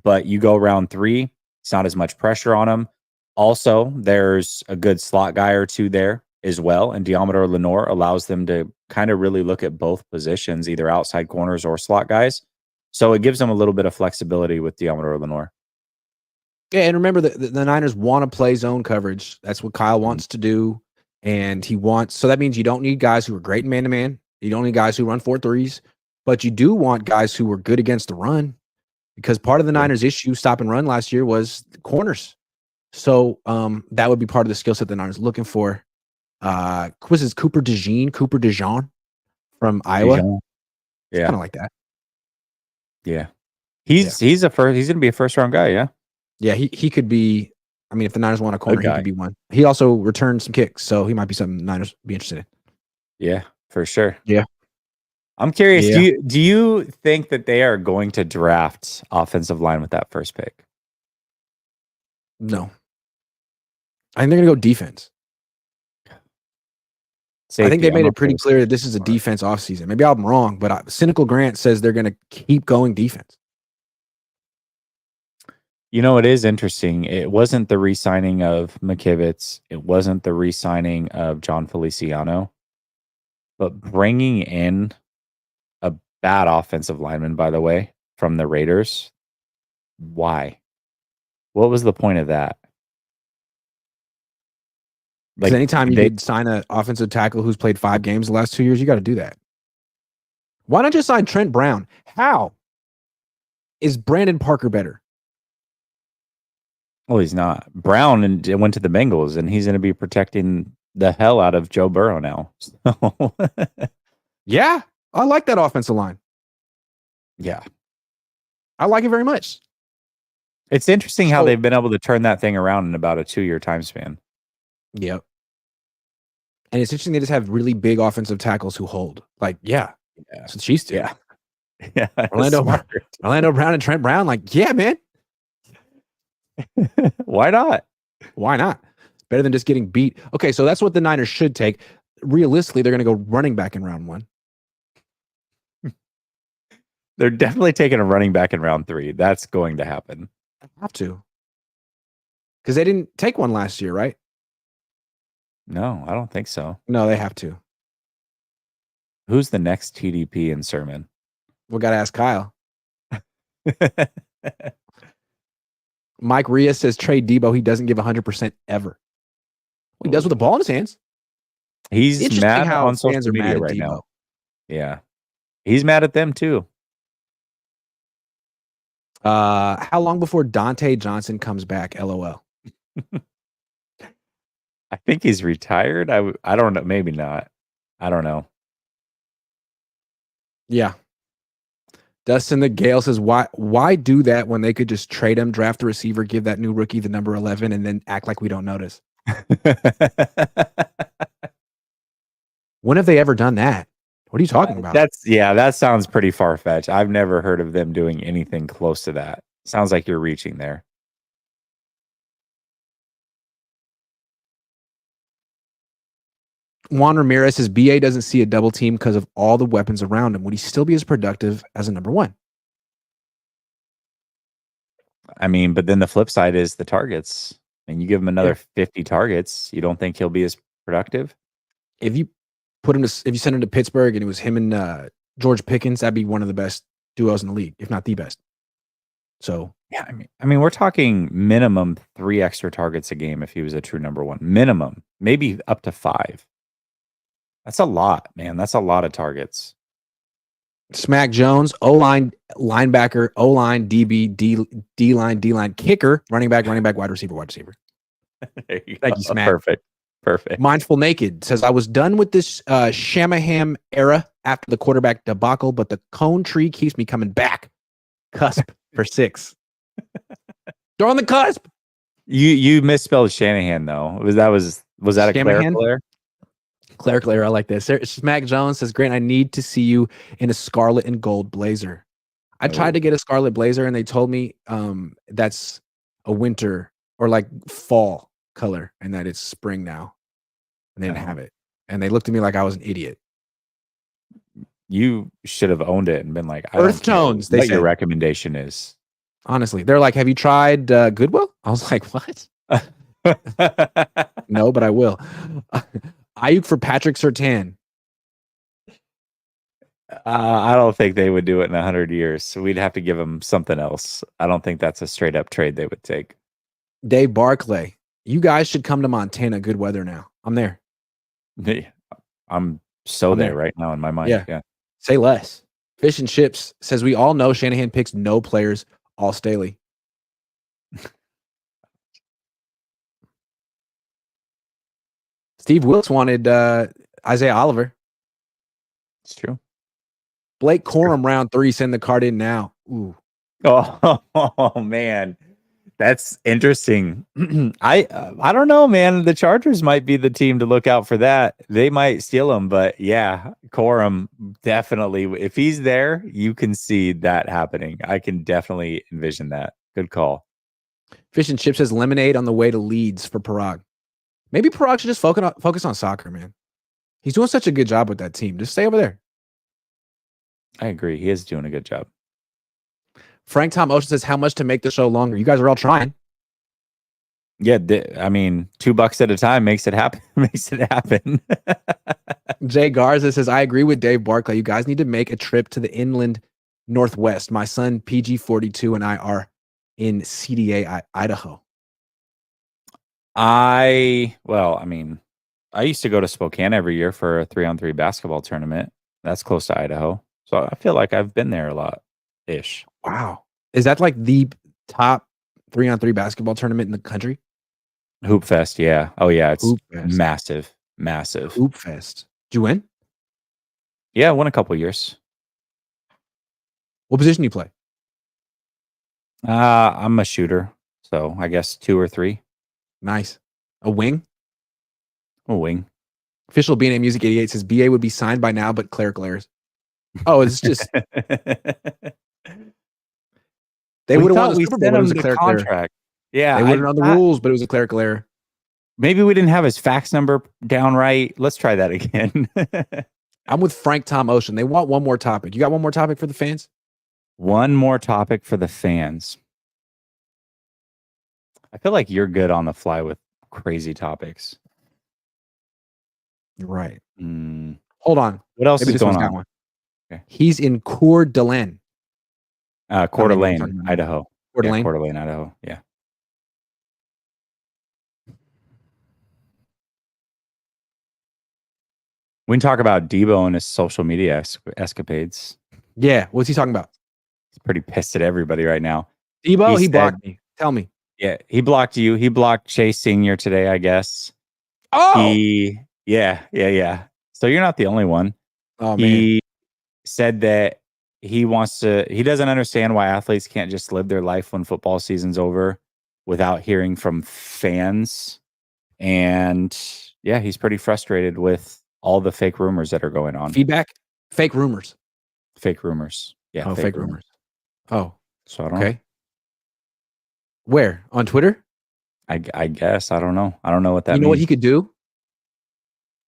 But you go round 3, it's not as much pressure on them. Also, there's a good slot guy or 2 there as well. And Diameter Lenore allows them to kind of really look at both positions, either outside corners or slot guys. So it gives them a little bit of flexibility with Diameter Lenore. Yeah, and remember the Niners want to play zone coverage. That's what Kyle wants to do. And so that means you don't need guys who are great in man-to-man. You don't need guys who run 4-3s. But you do want guys who were good against the run. Because part of the Niners' issue, stop and run last year, was corners. So that would be part of the skill set the Niners looking for. Quiz is Cooper DeJean from Iowa. Yeah, kind of like that. Yeah, he's going to be a first round guy. Yeah, he could be. I mean, if the Niners want a corner, he could be one. He also returned some kicks, so he might be something the Niners be interested in. Yeah, for sure. Yeah. I'm curious. Yeah. Do you think that they are going to draft offensive line with that first pick? No. I think they're going to go defense. Safety. I think they made it pretty clear that this is a defense offseason. Maybe I'm wrong, but Cynical Grant says they're going to keep going defense. You know, it is interesting. It wasn't the re-signing of McKivitz. It wasn't the re-signing of John Feliciano, but bringing in a bad offensive lineman, by the way, from the Raiders. Why? What was the point of that? Because anytime you could sign an offensive tackle who's played 5 games the last 2 years, you got to do that. Why not just sign Trent Brown? How is Brandon Parker better? Well, he's not. Brown and went to the Bengals, and he's going to be protecting the hell out of Joe Burrow now. So yeah, I like that offensive line. Yeah. I like it very much. It's interesting how they've been able to turn that thing around in about a 2-year time span. Yep. And it's interesting they just have really big offensive tackles who hold. Like, yeah. That's what she's doing. Yeah. Orlando Brown and Trent Brown, like, yeah, man. Why not? Why not? Better than just getting beat. Okay, so that's what the Niners should take. Realistically, they're going to go running back in round 1. They're definitely taking a running back in round 3. That's going to happen. They have to. Because they didn't take one last year, right? No, I don't think so. No, they have to. Who's the next TDP in Sermon? We got to ask Kyle. Mike Rios says trade Deebo. He doesn't give 100% ever. He does with the ball in his hands. He's mad on social media right now. Yeah. He's mad at them too. How long before Dante Johnson comes back? LOL. I think he's retired. I don't know. Maybe not. I don't know. Yeah. Dustin the Gale says, why do that when they could just trade him, draft a receiver, give that new rookie the number 11, and then act like we don't notice? When have they ever done that? What are you talking about? That sounds pretty far-fetched. I've never heard of them doing anything close to that. Sounds like you're reaching there. Juan Ramirez says BA doesn't see a double team because of all the weapons around him. Would he still be as productive as a number 1? I mean, but then the flip side is the targets. And you give him another 50 targets, you don't think he'll be as productive? If you send him to Pittsburgh and it was him and George Pickens, that'd be one of the best duos in the league, if not the best. So yeah, I mean, we're talking minimum 3 extra targets a game if he was a true number 1. Minimum, maybe up to 5. That's a lot, man. That's a lot of targets. Smack Jones, O-line, linebacker, O-line, DB, D-line, D-line, kicker, running back, wide receiver. Thank you, Smack. Perfect. Mindful Naked says, I was done with this Shanahan era after the quarterback debacle, but the Cohn tree keeps me coming back. Cusp for 6. They're on the cusp. You misspelled Shanahan, though. Was that a clerical error? Clerical error, I like this. Smack Jones says, Grant, I need to see you in a scarlet and gold blazer. I tried to get a scarlet blazer and they told me that's a winter or like fall color and that it's spring now. And they didn't have it. And they looked at me like I was an idiot. You should have owned it and been like, Earth tones, they say your recommendation is. Honestly, they're like, have you tried Goodwill? I was like, what? No, but I will. Aiyuk for Patrick Surtain. I don't think they would do it in 100 years. So we'd have to give them something else. I don't think that's a straight up trade they would take. Dave Barclay. You guys should come to Montana. Good weather now. I'm there. I'm there right now in my mind. Yeah. Say less. Fish and Chips says we all know Shanahan picks no players, all Staley. Steve Wilkes wanted Isaiah Oliver. It's true. Blake Corm round 3. Send the card in now. Ooh. Oh man. That's interesting. I don't know, man. The Chargers might be the team to look out for that. They might steal him, but yeah, Corum definitely. If he's there, you can see that happening. I can definitely envision that. Good call. Fish and Chips says lemonade on the way to Leeds for Parag. Maybe Parag should just focus on soccer, man. He's doing such a good job with that team. Just stay over there. I agree. He is doing a good job. Frank Tom Ocean says, how much to make the show longer? You guys are all trying. Yeah, I mean, $2 at a time makes it happen. Makes it happen. Jay Garza says, I agree with Dave Barclay. You guys need to make a trip to the inland Northwest. My son, PG42, and I are in CDA, Idaho. I used to go to Spokane every year for a 3-on-3 basketball tournament. That's close to Idaho. So I feel like I've been there a lot-ish. Wow. Is that like the top 3-on-3 basketball tournament in the country? Hoop Fest, yeah. Oh, yeah. It's massive. Hoop Fest. Did you win? Yeah, I won a couple years. What position do you play? I'm a shooter. So I guess 2 or 3. Nice. A wing? A wing. Official BNA Music 88 says BA would be signed by now, but clerical errors. Oh, it's just they would have won the Super Bowl, but it was a clerical error. Yeah, they would have known the rules, but it was a clerical error. Maybe we didn't have his fax number down right. Let's try that again. I'm with Frank Tom Ocean. They want one more topic. You got one more topic for the fans? One more topic for the fans. I feel like you're good on the fly with crazy topics. You're right. Hold on. What else is going on? Okay. He's in Coeur d'Alene. Coeur d'Alene, Idaho. Coeur d'Alene? Yeah, Coeur d'Alene, Idaho. Yeah. We can talk about Deebo and his social media escapades. Yeah. What's he talking about? He's pretty pissed at everybody right now. Deebo, he blocked me. Tell me. Yeah, he blocked you. He blocked Chase Sr. today, I guess. Oh! Yeah. So you're not the only one. Oh, man. He said that he doesn't understand why athletes can't just live their life when football season's over without hearing from fans. And yeah, he's pretty frustrated with all the fake rumors that are going on. Feedback? Fake rumors. Fake rumors. Yeah. Oh, fake rumors. Oh. So I don't know. Where? On Twitter? I guess. I don't know. I don't know what that means. You know what he could do?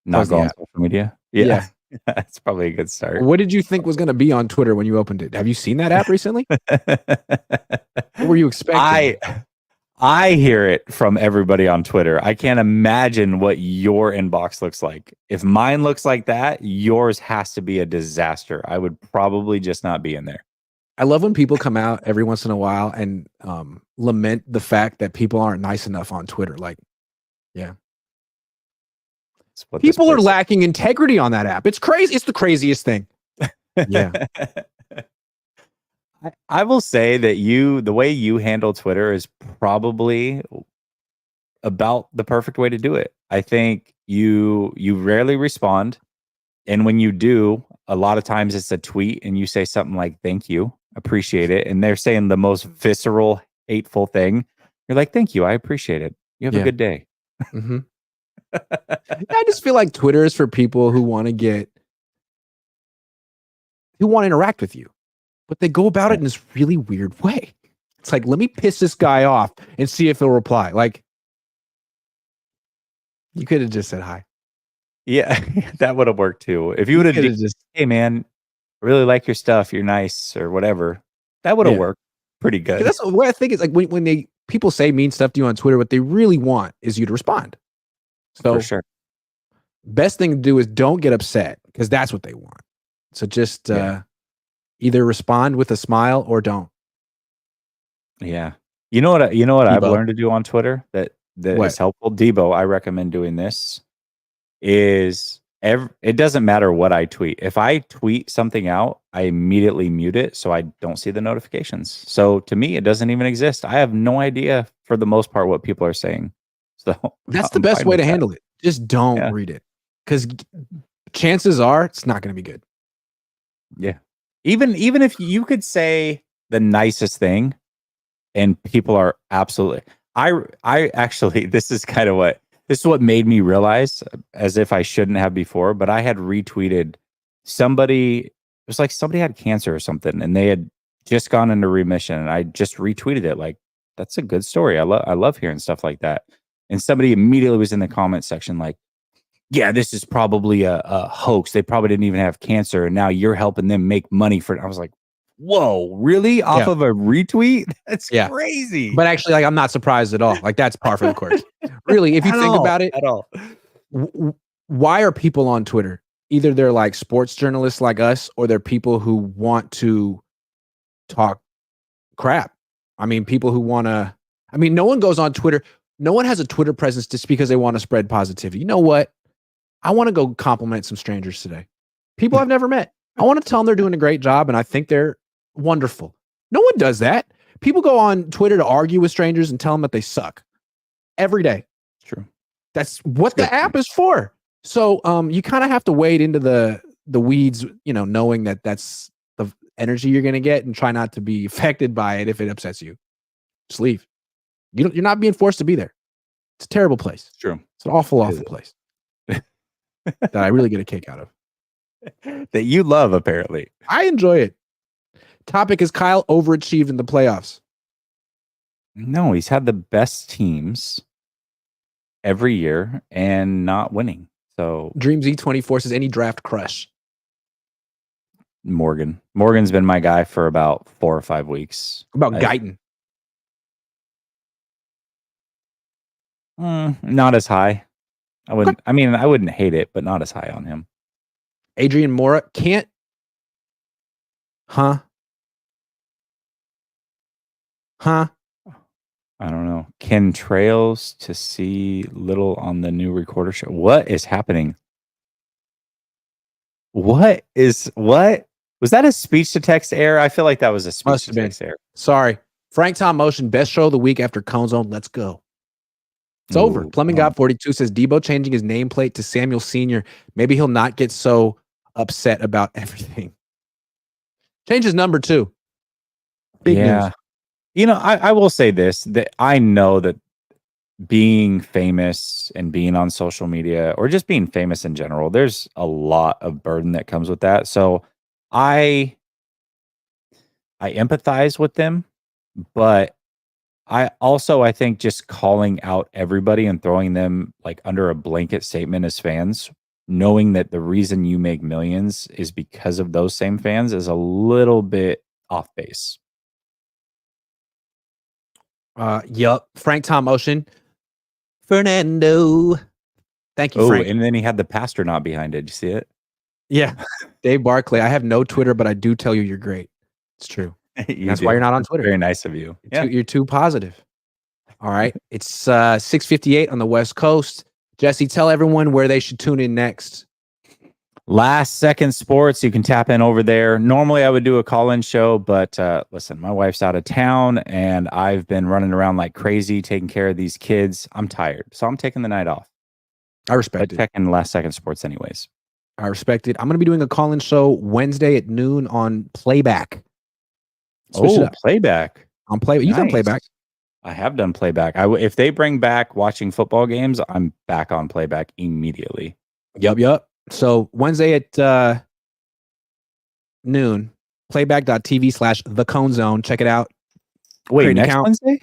Not go on social media? Yeah. That's probably a good start. What did you think was going to be on Twitter when you opened it? Have you seen that app recently? What were you expecting? I hear it from everybody on Twitter. I can't imagine what your inbox looks like. If mine looks like that, yours has to be a disaster. I would probably just not be in there. I love when people come out every once in a while and lament the fact that people aren't nice enough on Twitter. Like, yeah. People are lacking integrity on that app. It's crazy. It's the craziest thing. Yeah. I will say that the way you handle Twitter is probably about the perfect way to do it. I think you rarely respond. And when you do, a lot of times it's a tweet and you say something like, thank you, appreciate it. And they're saying the most visceral, hateful thing. You're like, thank you, I appreciate it. You have a good day. Mm-hmm. I just feel like Twitter is for people who want to interact with you, but they go about it in this really weird way. It's like, let me piss this guy off and see if he'll reply. Like, you could have just said hi. Yeah, that would have worked too. If you would have just, hey man, I really like your stuff. You're nice or whatever. That would have worked pretty good. That's what I think is like when people say mean stuff to you on Twitter, what they really want is you to respond. So for sure. Best thing to do is don't get upset because that's what they want. So just either respond with a smile or don't. Yeah. You know what I've learned to do on Twitter that is helpful? Deebo, I recommend doing this. It doesn't matter what I tweet. If I tweet something out, I immediately mute it so I don't see the notifications. So to me, it doesn't even exist. I have no idea for the most part what people are saying. So that's the best way to handle it. Just don't read it because chances are it's not going to be good. Yeah. Even if you could say the nicest thing and people are absolutely, I actually, this is what made me realize, as if I shouldn't have before, but I had retweeted somebody. It was like somebody had cancer or something and they had just gone into remission. And I just retweeted it. Like, that's a good story. I love hearing stuff like that. And somebody immediately was in the comment section like, yeah, this is probably a hoax. They probably didn't even have cancer. And now you're helping them make money for it. I was like, Whoa, really? Off of a retweet? That's Yeah. crazy. But actually, like, I'm not surprised at all. Like, that's par for the course. Really, if you think about it, at all. Why are people on Twitter? Either they're like sports journalists like us, or they're people who want to talk crap. I mean, people who want to. I mean, no one goes on Twitter. No one has a Twitter presence just because they want to spread positivity. You know what? I want to go compliment some strangers today. People I've never met. I want to tell them they're doing a great job, and I think they're wonderful. No one does that. People go on Twitter to argue with strangers and tell them that they suck every day. It's true. That's what the app is for. So you kind of have to wade into the weeds, knowing that that's the energy you're going to get, and try not to be affected by it if it upsets you. Just leave. You're not being forced to be there. It's a terrible place. It's true. It's an awful place that I really get a kick out of. That you love, apparently. I enjoy it. Topic is Kyle overachieved in the playoffs. No, he's had the best teams every year and not winning. So DreamZ 24 says, any draft crush? Morgan's been my guy for about 4 or 5 weeks. About Guyton? Not as high. I wouldn't hate it, but not as high on him. Adrian Mora can't. Huh? I don't know. Ken Trails to see little on the new recorder show. What is happening? What? Was that a speech to text error? I feel like that was a speech to text error. Sorry. Frank Tom Motion, best show of the week after Cohn Zone. Let's go. It's over. Plumbing God 42 says Deebo changing his nameplate to Samuel Sr. Maybe he'll not get so upset about everything. Change his number too. Big news. I will say this, that I know that being famous and being on social media, or just being famous in general, there's a lot of burden that comes with that. So I empathize with them, but I think just calling out everybody and throwing them like under a blanket statement as fans, knowing that the reason you make millions is because of those same fans, is a little bit off base. Yup. Frank Tom Ocean. Fernando. Thank you, Frank. And then he had the pastor not behind it. Did you see it? Yeah. Dave Barclay. I have no Twitter, but I do tell you you're great. It's true. That's why you're not on Twitter. Very nice of you. You're too positive. All right. It's 6:58 on the West Coast. Jesse, tell everyone where they should tune in next. Last Second Sports. You can tap in over there. Normally I would do a call-in show, but listen, my wife's out of town and I've been running around like crazy taking care of these kids. I'm tired, so I'm taking the night off. I respect it. Checking Last Second Sports anyways. I respect it. I'm going to be doing a call-in show Wednesday at noon on Playback. Playback. On Playback. You've done Playback. I have done Playback. If they bring back watching football games, I'm back on Playback immediately. Yup. So Wednesday at noon, playback.tv/The Cohn Zone. Check it out. Wait, next Wednesday?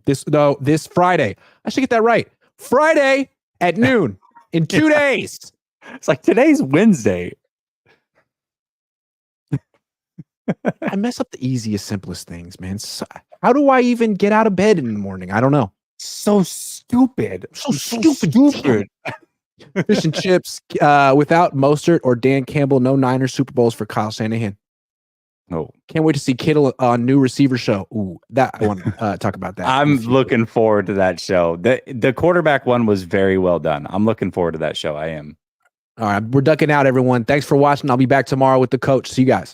This Friday. I should get that right. Friday at noon in 2 days. It's like today's Wednesday. I mess up the easiest, simplest things, man. So, how do I even get out of bed in the morning? I don't know. So stupid. So stupid. Fish and chips without Mostert or Dan Campbell. No Niners Super Bowls for Kyle Shanahan. No. Can't wait to see Kittle on new receiver show. Ooh, that I want to talk about that. I'm looking forward to that show. The quarterback one was very well done. I'm looking forward to that show. I am. All right, we're ducking out, everyone. Thanks for watching. I'll be back tomorrow with the coach. See you guys.